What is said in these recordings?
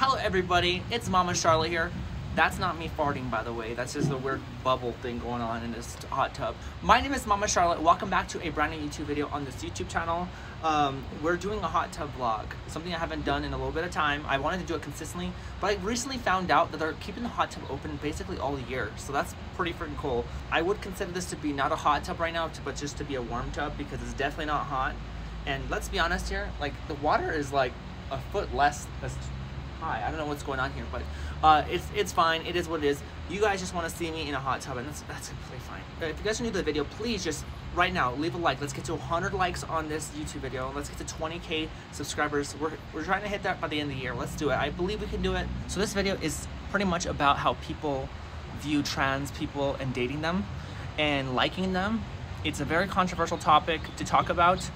Hello everybody, it's Mama Charlotte here. That's not me farting, by the way. That's just a weird bubble thing going on in this hot tub. My name is Mama Charlotte. Welcome back to a brand new YouTube video on this YouTube channel. We're doing a hot tub vlog, something I haven't done in a little bit of time. I wanted to do it consistently, but I recently found out that they're keeping the hot tub open basically all year. So that's pretty freaking cool. I would consider this to be not a hot tub right now, but just to be a warm tub because it's definitely not hot. And let's be honest here, like the water is like a foot less high. I don't know what's going on here, but it's fine. It is what it is. You guys just want to see me in a hot tub, and that's completely fine. If you guys are new to the video, please just right now leave a like. Let's get to 100 likes on this YouTube video. Let's get to 20K subscribers. We're trying to hit that by the end of the year. Let's do it. I believe we can do it. So this video is pretty much about how people view trans people and dating them and liking them. It's a very controversial topic to talk about,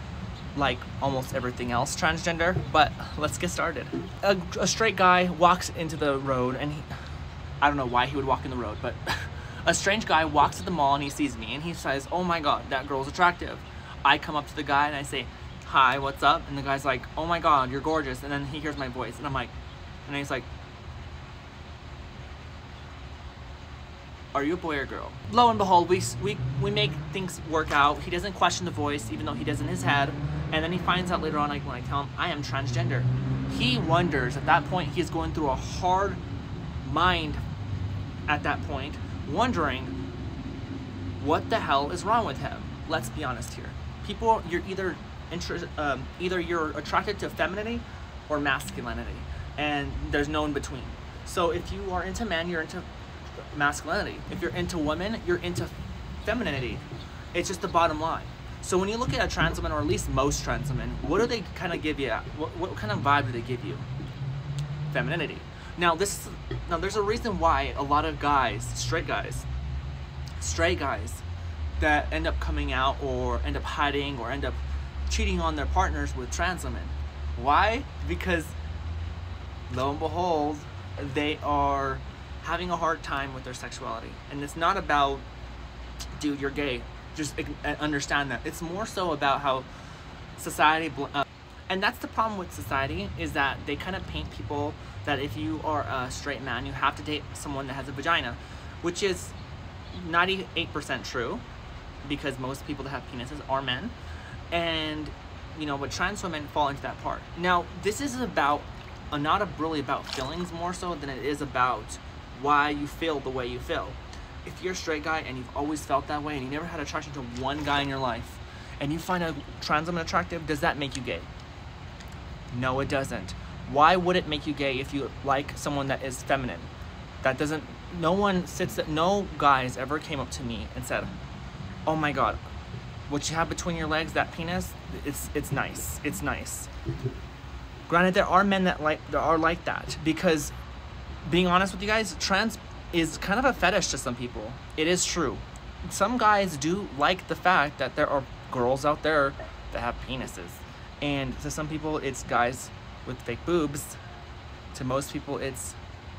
like almost everything else transgender, but let's get started. A straight guy walks into the road, and I don't know why he would walk in the road, but a strange guy walks to the mall and he sees me and he says, "Oh my god, that girl's attractive." I come up to the guy and I say, "Hi, what's up?" And the guy's like, "Oh my god, you're gorgeous." And then he hears my voice and I'm like, and he's like, "Are you a boy or girl?" Lo and behold, we make things work out. He doesn't question the voice, even though he does in his head. And then he finds out later on, like when I tell him I am transgender, he wonders at that point. He's going through a hard mind at that point, wondering what the hell is wrong with him. Let's be honest here. People, you're either you're attracted to femininity or masculinity, and there's no in between. So if you are into men, you're into masculinity. If you're into women, you're into femininity. It's just the bottom line. So when you look at a trans woman, or at least most trans women, what do they kind of give you? What kind of vibe do they give you? Femininity. Now there's a reason why a lot of guys, straight guys that end up coming out or end up hiding or end up cheating on their partners with trans women. Why? Because lo and behold, they are having a hard time with their sexuality. And it's not about, dude, you're gay. Just understand that. It's more so about how society, and that's the problem with society, is that they kind of paint people that if you are a straight man, you have to date someone that has a vagina, which is 98% true, because most people that have penises are men. And, you know, but trans women fall into that part. Now, this is about, not really about feelings more so than it is about why you feel the way you feel. If you're a straight guy and you've always felt that way and you never had attraction to one guy in your life, and you find a trans woman attractive, does that make you gay? No, it doesn't. Why would it make you gay if you like someone that is feminine? That doesn't, no guys ever came up to me and said, "Oh my god, what you have between your legs, that penis, it's nice, it's nice." Granted, there are men that are like that, because being honest with you guys, trans is kind of a fetish to some people. It is true. Some guys do like the fact that there are girls out there that have penises. And to some people, it's guys with fake boobs. To most people, it's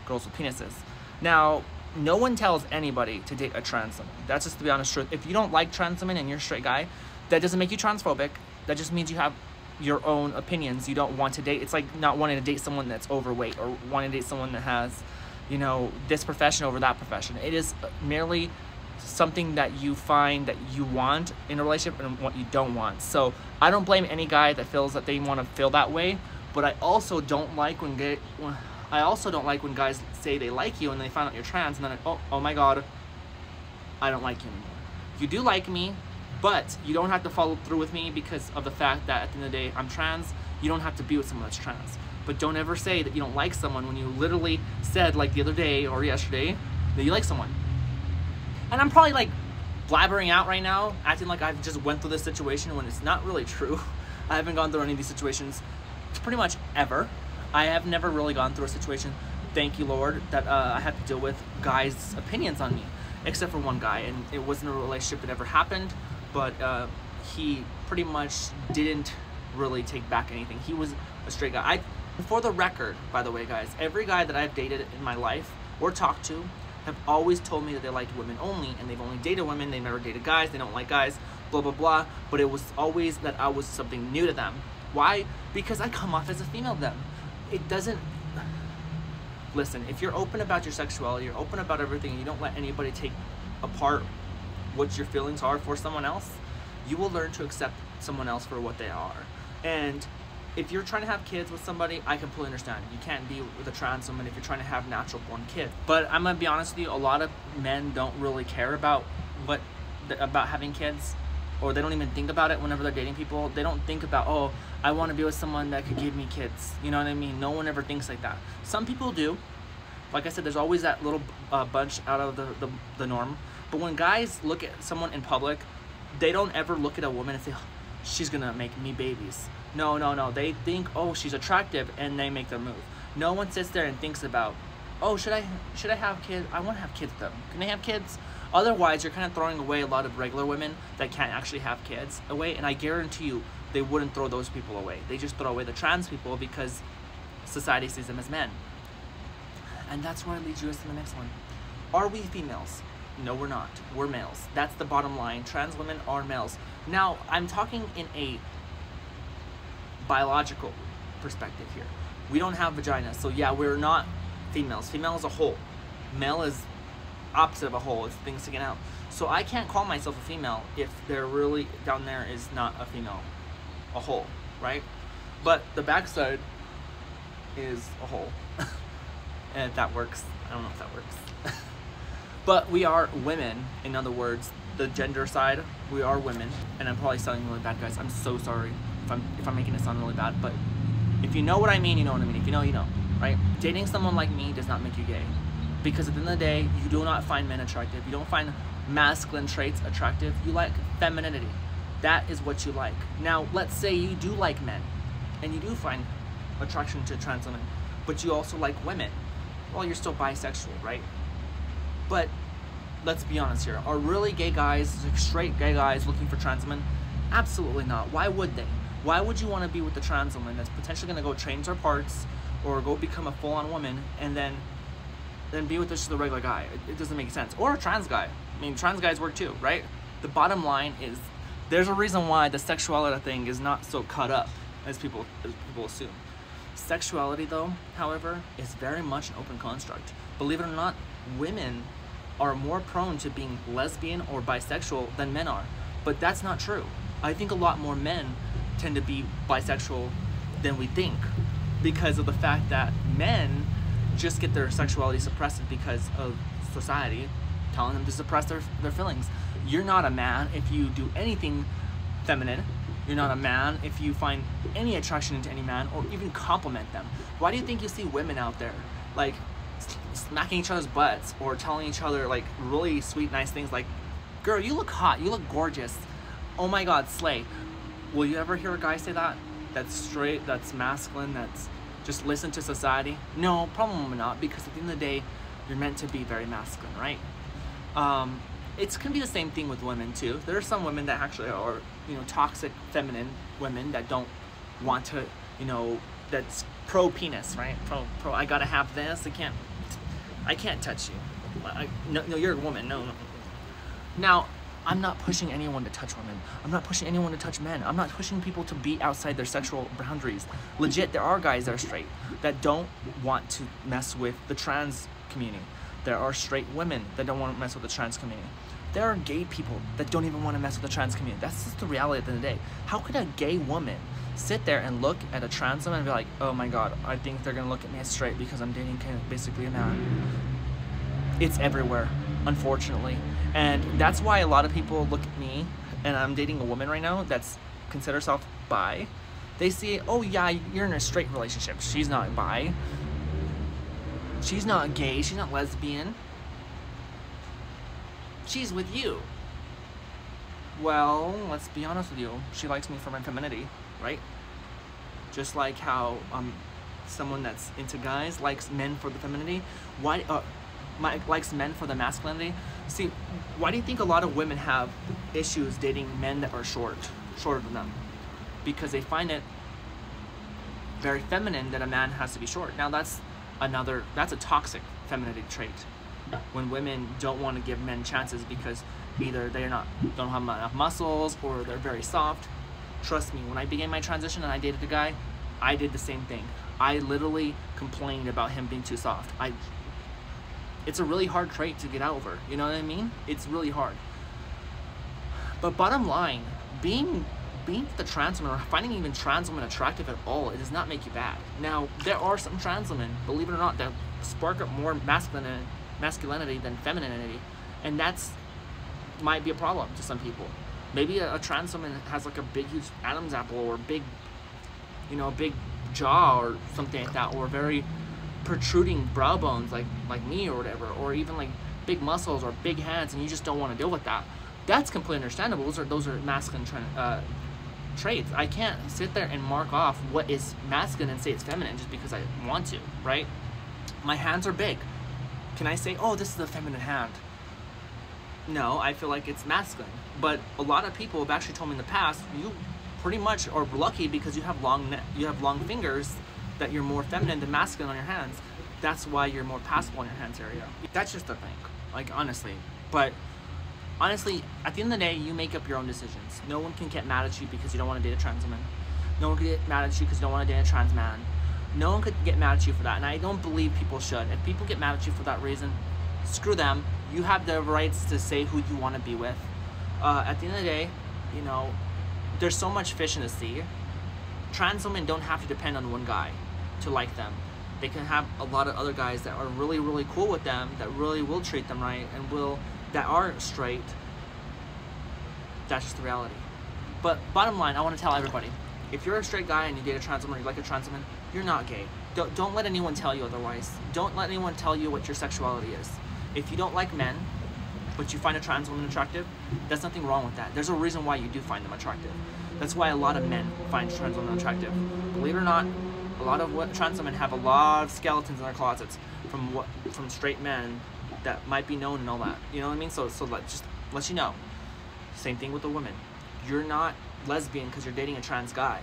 girls with penises. Now, no one tells anybody to date a trans woman. That's just the be honest truth. If you don't like trans women and you're a straight guy, that doesn't make you transphobic. That just means you have your own opinions. You don't want to date. It's like not wanting to date someone that's overweight, or wanting to date someone that has, you know, this profession over that profession. It is merely something that you find that you want in a relationship and what you don't want. So I don't blame any guy that feels that they want to feel that way, but I also don't like when guys say they like you and they find out you're trans, and then oh my god, I don't like you anymore. You do like me, but you don't have to follow through with me because of the fact that at the end of the day I'm trans. You don't have to be with someone that's trans. But don't ever say that you don't like someone when you literally said, like the other day or yesterday, that you like someone. And I'm probably like blabbering out right now, acting like I've just went through this situation when it's not really true. I haven't gone through any of these situations pretty much ever. I have never really gone through a situation, thank you Lord, that I had to deal with guys' opinions on me, except for one guy, and it wasn't a relationship that ever happened, but he pretty much didn't really take back anything. He was a straight guy. For the record, by the way, guys, every guy that I've dated in my life or talked to have always told me that they liked women only, and they've only dated women, they've never dated guys, they don't like guys, blah, blah, blah. But it was always that I was something new to them. Why? Because I come off as a female to them. It doesn't, listen, if you're open about your sexuality, you're open about everything, and you don't let anybody take apart what your feelings are for someone else, you will learn to accept someone else for what they are. And if you're trying to have kids with somebody, I completely understand. You can't be with a trans woman if you're trying to have natural born kids. But I'm gonna be honest with you, a lot of men don't really care about having kids, or they don't even think about it whenever they're dating people. They don't think about, oh, I want to be with someone that could give me kids. You know what I mean? No one ever thinks like that. Some people do. Like I said, there's always that little bunch out of the norm. But when guys look at someone in public, they don't ever look at a woman and say, oh, she's gonna make me babies. No, no, no. They think, oh, she's attractive, and they make their move. No one sits there and thinks about, oh, should I have kids? I want to have kids with them. Can they have kids? Otherwise, you're kind of throwing away a lot of regular women that can't actually have kids away, and I guarantee you, they wouldn't throw those people away. They just throw away the trans people because society sees them as men. And that's where it leads us to the next one. Are we females? No, we're not. We're males. That's the bottom line. Trans women are males. Now, I'm talking in a biological perspective here. We don't have vaginas, so yeah, we're not females. Female is a whole. Male is opposite of a whole. It's things sticking out. So I can't call myself a female if there really down there is not a female, a whole, right? But the backside is a whole. And if that works, I don't know if that works. But we are women. In other words, the gender side, we are women. And I'm probably sounding really bad, guys. I'm so sorry if I'm making it sound really bad. But if you know what I mean, you know what I mean. If you know, you know, right? Dating someone like me does not make you gay. Because at the end of the day, you do not find men attractive. You don't find masculine traits attractive. You like femininity. That is what you like. Now, let's say you do like men, and you do find attraction to trans women, but you also like women. Well, you're still bisexual, right? But let's be honest here. Are really gay guys, straight gay guys looking for trans women? Absolutely not. Why would they? Why would you want to be with a trans woman that's potentially going to go change her parts or go become a full-on woman and then be with just a regular guy? It doesn't make sense. Or a trans guy. I mean, trans guys work too, right? The bottom line is there's a reason why the sexuality thing is not so cut up as people assume. Sexuality, though, however, is very much an open construct. Believe it or not, women are more prone to being lesbian or bisexual than men are. But that's not true. I think a lot more men tend to be bisexual than we think because of the fact that men just get their sexuality suppressed because of society telling them to suppress their feelings. You're not a man if you do anything feminine. You're not a man if you find any attraction into any man or even compliment them. Why do you think you see women out there like smacking each other's butts or telling each other like really sweet, nice things like, girl, you look hot, you look gorgeous, oh my god, slay? Will you ever hear a guy say that? That's straight, that's masculine, that's just listen to society? No, probably not, because at the end of the day, you're meant to be very masculine, right? It's gonna be the same thing with women too. There are some women that actually are, you know, toxic feminine women that don't want to, you know, that's pro penis, right? Pro. I gotta have this. I can't touch you. No, you're a woman. No. Now, I'm not pushing anyone to touch women. I'm not pushing anyone to touch men. I'm not pushing people to be outside their sexual boundaries. Legit, there are guys that are straight that don't want to mess with the trans community. There are straight women that don't want to mess with the trans community. There are gay people that don't even want to mess with the trans community. That's just the reality at the end of the day. How could a gay woman sit there and look at a trans woman and be like, oh my god, I think they're going to look at me as straight because I'm dating kind of basically a man? It's everywhere, unfortunately. And that's why a lot of people look at me, and I'm dating a woman right now that's consider herself bi. They see, oh yeah, you're in a straight relationship. She's not bi. She's not gay. She's not lesbian. She's with you. Well, let's be honest with you. She likes me for my femininity, right? Just like how someone that's into guys likes men for the femininity. Why likes men for the masculinity? See, why do you think a lot of women have issues dating men that are shorter than them? Because they find it very feminine that a man has to be short. Now that's a toxic femininity trait. When women don't want to give men chances because either don't have enough muscles or they're very soft. Trust me, when I began my transition and I dated a guy, I did the same thing. I literally complained about him being too soft. It's a really hard trait to get over, you know what I mean? It's really hard. But bottom line, being the trans woman, or finding even trans women attractive at all, it does not make you bad. Now, there are some trans women, believe it or not, that spark up more masculinity than femininity, and that's might be a problem to some people. Maybe a trans woman has like a big, huge Adam's apple, or big, you know, big jaw or something like that, or very protruding brow bones like me or whatever, or even like big muscles or big hands, and you just don't want to deal with that. That's completely understandable. Those are masculine traits. I can't sit there and mark off what is masculine and say it's feminine just because I want to, right? My hands are big. Can I say, oh, this is a feminine hand? No, I feel like it's masculine. But a lot of people have actually told me in the past, you pretty much are lucky because you have long fingers, that you're more feminine than masculine on your hands. That's why you're more passable in your hands area. That's just a thing, like, honestly. But honestly, at the end of the day, you make up your own decisions. No one can get mad at you because you don't want to date a trans woman. No one can get mad at you because you don't want to date a trans man. No one could get mad at you for that, and I don't believe people should. If people get mad at you for that reason, screw them. You have the rights to say who you want to be with. At the end of the day, you know, there's so much fish in the sea. Trans women don't have to depend on one guy to like them. They can have a lot of other guys that are really, really cool with them, that really will treat them right, and that are straight. That's just the reality. But bottom line, I want to tell everybody, if you're a straight guy and you date a trans woman, or you like a trans woman, you're not gay. Don't let anyone tell you otherwise. Don't let anyone tell you what your sexuality is. If you don't like men, but you find a trans woman attractive, there's nothing wrong with that. There's a reason why you do find them attractive. That's why a lot of men find trans women attractive. Believe it or not, a lot of trans women have a lot of skeletons in their closets from straight men that might be known and all that. You know what I mean? So just let you know. Same thing with the women. You're not lesbian because you're dating a trans guy.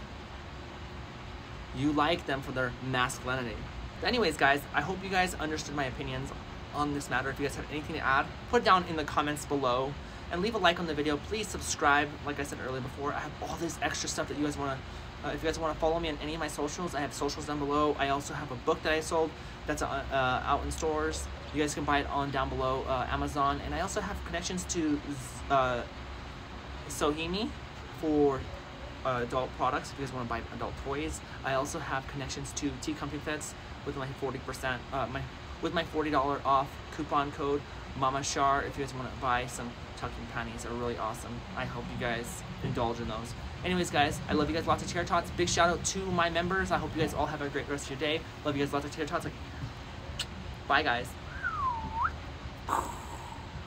You like them for their masculinity. But anyways, guys, I hope you guys understood my opinions on this matter. If you guys have anything to add, put it down in the comments below. And leave a like on the video. Please subscribe. Like I said earlier before, I have all this extra stuff that you guys want to, if you guys want to follow me on any of my socials, I have socials down below. I also have a book that I sold that's out in stores. You guys can buy it on down below Amazon. And I also have connections to Sohimi for adult products if you guys want to buy adult toys. I also have connections to Tea Comfy Fits with my 40% with my $40 off coupon code Mama Shar. If you guys want to buy some tucking panties, are really awesome. I hope you guys indulge in those. Anyways, guys, I love you guys lots of Charoletteers. Tots. Big shout out to my members. I hope you guys all have a great rest of your day. Love you guys lots of Charoletteers. Tots. Bye, guys.